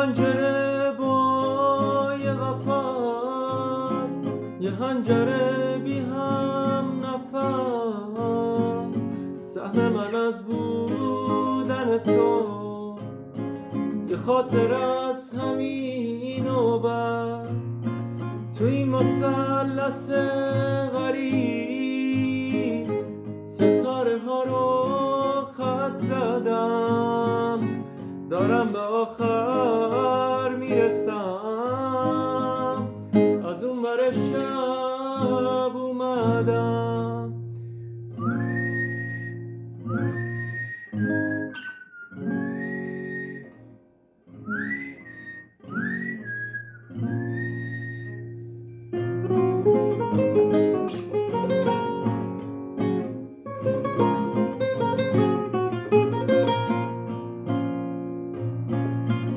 پنجره با یه قفس، یه حنجره بی هم نفس. سهم من از بودن تو یه خاطر از همین و بس. تو این مثلث غریب ستاره ها رو خط زدم، دارم به آخر میرسم، از اون ور شب اومدم.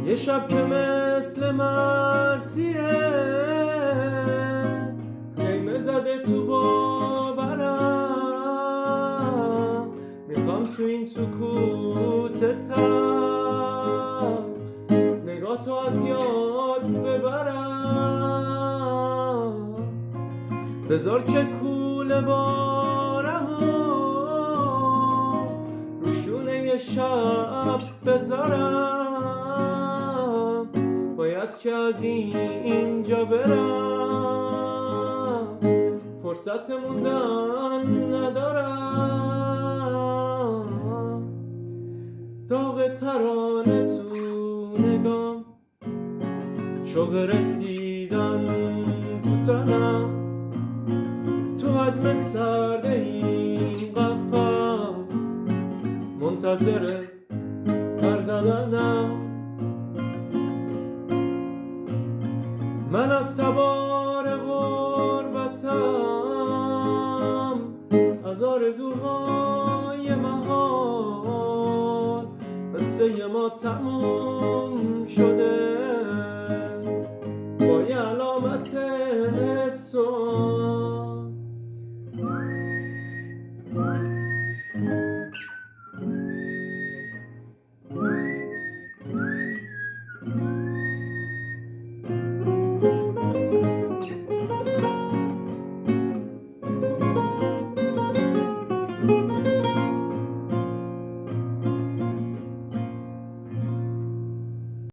یه شب که مثل مرسیه خیمه زده تو باورم، میخوام تو این سکوت تر نگاه تو از یاد ببرم. بذار که کوله بارمو رو شونه شب بذارم، باید که از اینجا برم، فرصت موندن ندارم. داغ ترانه تو نگام، شوق رسیدن تو تنم، تو حجم سرد این قفس منتظر پر زدنم. من از سوار غربتم، از آرزوهای محال، قصه ما تموم شده.